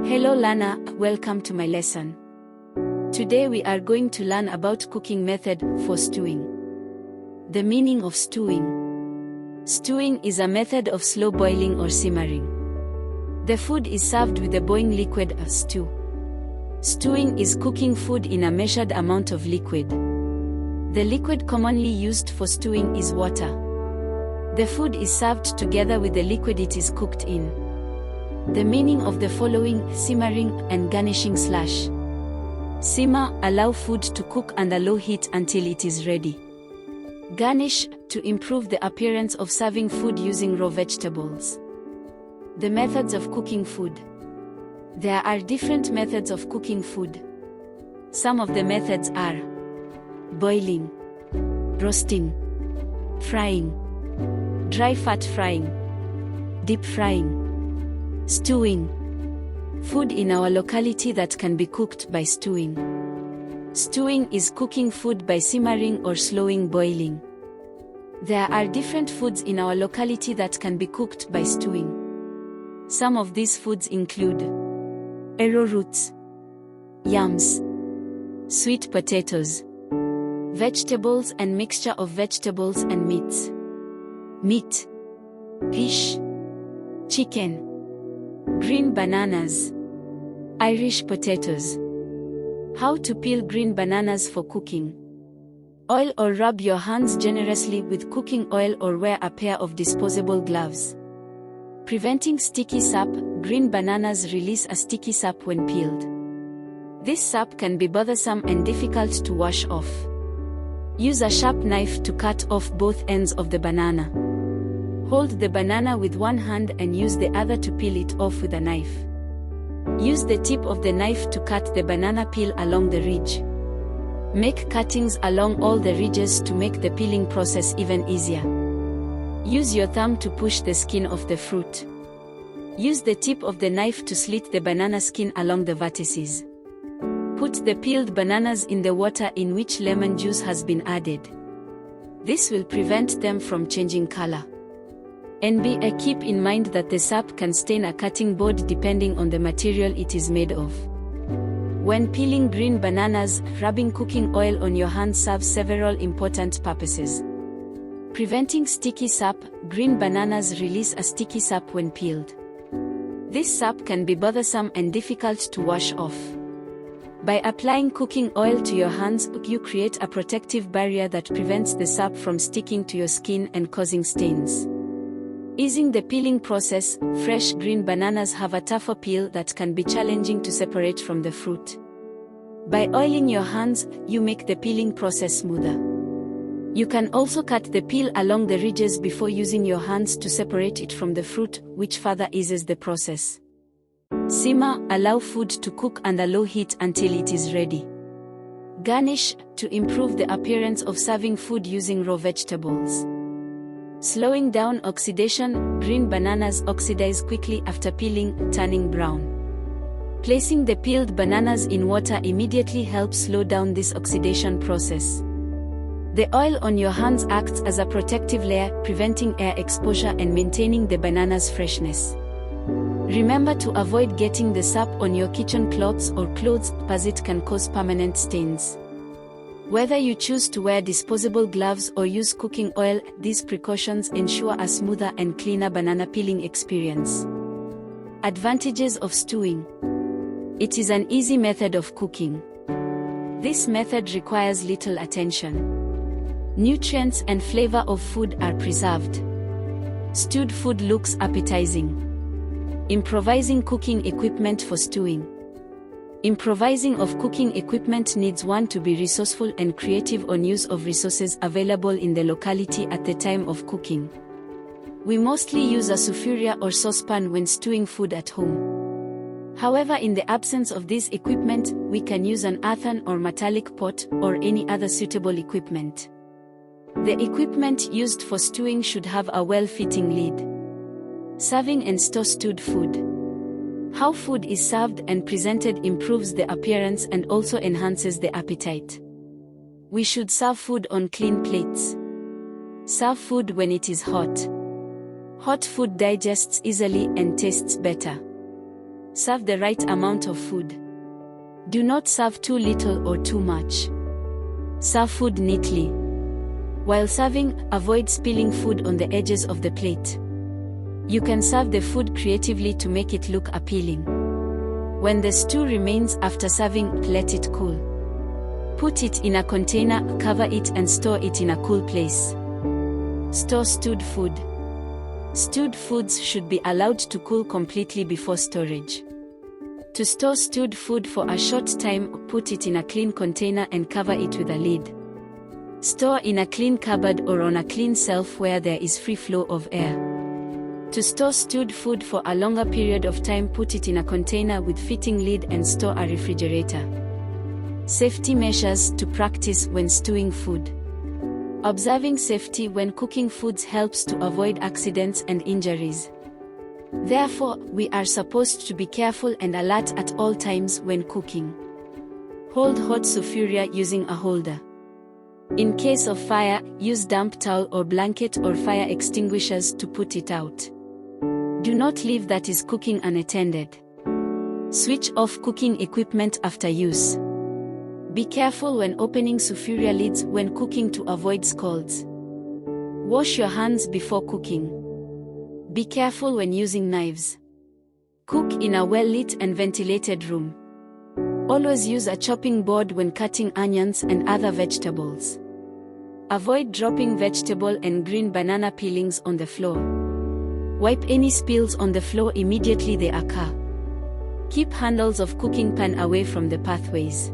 Hello Lana, welcome to my lesson. Today we are going to learn about cooking method for stewing. The meaning of stewing. Stewing is a method of slow boiling or simmering. The food is served with the boiling liquid as stew. Stewing is cooking food in a measured amount of liquid. The liquid commonly used for stewing is water. The food is served together with the liquid it is cooked in. The meaning of the following: simmering and garnishing. Simmer, allow food to cook under low heat until it is ready. Garnish, to improve the appearance of serving food using raw vegetables. The methods of cooking food. There are different methods of cooking food. Some of the methods are boiling, roasting, frying, dry fat frying, deep frying, stewing. Food in our locality that can be cooked by stewing. Stewing is cooking food by simmering or slowing boiling. There are different foods in our locality that can be cooked by stewing. Some of these foods include arrowroots, yams, sweet potatoes, vegetables and mixture of vegetables and meats, meat, fish, chicken, green bananas, Irish potatoes. How to peel green bananas for cooking. Oil or rub your hands generously with cooking oil or wear a pair of disposable gloves. Preventing sticky sap. Green bananas release a sticky sap when peeled. This sap can be bothersome and difficult to wash off. Use a sharp knife to cut off both ends of the banana. Hold the banana with one hand and use the other to peel it off with a knife. Use the tip of the knife to cut the banana peel along the ridge. Make cuttings along all the ridges to make the peeling process even easier. Use your thumb to push the skin off the fruit. Use the tip of the knife to slit the banana skin along the vertices. Put the peeled bananas in the water in which lemon juice has been added. This will prevent them from changing color. Keep in mind that the sap can stain a cutting board depending on the material it is made of. When peeling green bananas, rubbing cooking oil on your hands serves several important purposes. Preventing sticky sap. Green bananas release a sticky sap when peeled. This sap can be bothersome and difficult to wash off. By applying cooking oil to your hands, you create a protective barrier that prevents the sap from sticking to your skin and causing stains. Easing the peeling process. Fresh green bananas have a tougher peel that can be challenging to separate from the fruit. By oiling your hands, you make the peeling process smoother. You can also cut the peel along the ridges before using your hands to separate it from the fruit, which further eases the process. Simmer, allow food to cook under low heat until it is ready. Garnish, to improve the appearance of serving food using raw vegetables. Slowing down oxidation. Green bananas oxidize quickly after peeling, turning brown. Placing the peeled bananas in water immediately helps slow down this oxidation process. The oil on your hands acts as a protective layer, preventing air exposure and maintaining the banana's freshness. Remember to avoid getting the sap on your kitchen cloths or clothes, as it can cause permanent stains. Whether you choose to wear disposable gloves or use cooking oil, these precautions ensure a smoother and cleaner banana peeling experience. Advantages of stewing. It is an easy method of cooking. This method requires little attention. Nutrients and flavor of food are preserved. Stewed food looks appetizing. Improvising cooking equipment for stewing. Improvising of cooking equipment needs one to be resourceful and creative on use of resources available in the locality at the time of cooking. We mostly use a sufuria or saucepan when stewing food at home. However, in the absence of this equipment, we can use an earthen or metallic pot or any other suitable equipment. The equipment used for stewing should have a well-fitting lid. Serving and store stewed food. How food is served and presented improves the appearance and also enhances the appetite. We should serve food on clean plates. Serve food when it is hot. Hot food digests easily and tastes better. Serve the right amount of food. Do not serve too little or too much. Serve food neatly. While serving, avoid spilling food on the edges of the plate. You can serve the food creatively to make it look appealing. When the stew remains after serving, let it cool. Put it in a container, cover it and store it in a cool place. Store stewed food. Stewed foods should be allowed to cool completely before storage. To store stewed food for a short time, put it in a clean container and cover it with a lid. Store in a clean cupboard or on a clean shelf where there is free flow of air. To store stewed food for a longer period of time, put it in a container with fitting lid and store a refrigerator. Safety measures to practice when stewing food. Observing safety when cooking foods helps to avoid accidents and injuries. Therefore, we are supposed to be careful and alert at all times when cooking. Hold hot sufuria using a holder. In case of fire, use damp towel or blanket or fire extinguishers to put it out. Do not leave that is cooking unattended. Switch off cooking equipment after use. Be careful when opening sufuria lids when cooking to avoid scalds. Wash your hands before cooking. Be careful when using knives. Cook in a well-lit and ventilated room. Always use a chopping board when cutting onions and other vegetables. Avoid dropping vegetable and green banana peelings on the floor. Wipe any spills on the floor immediately they occur. Keep handles of cooking pan away from the pathways.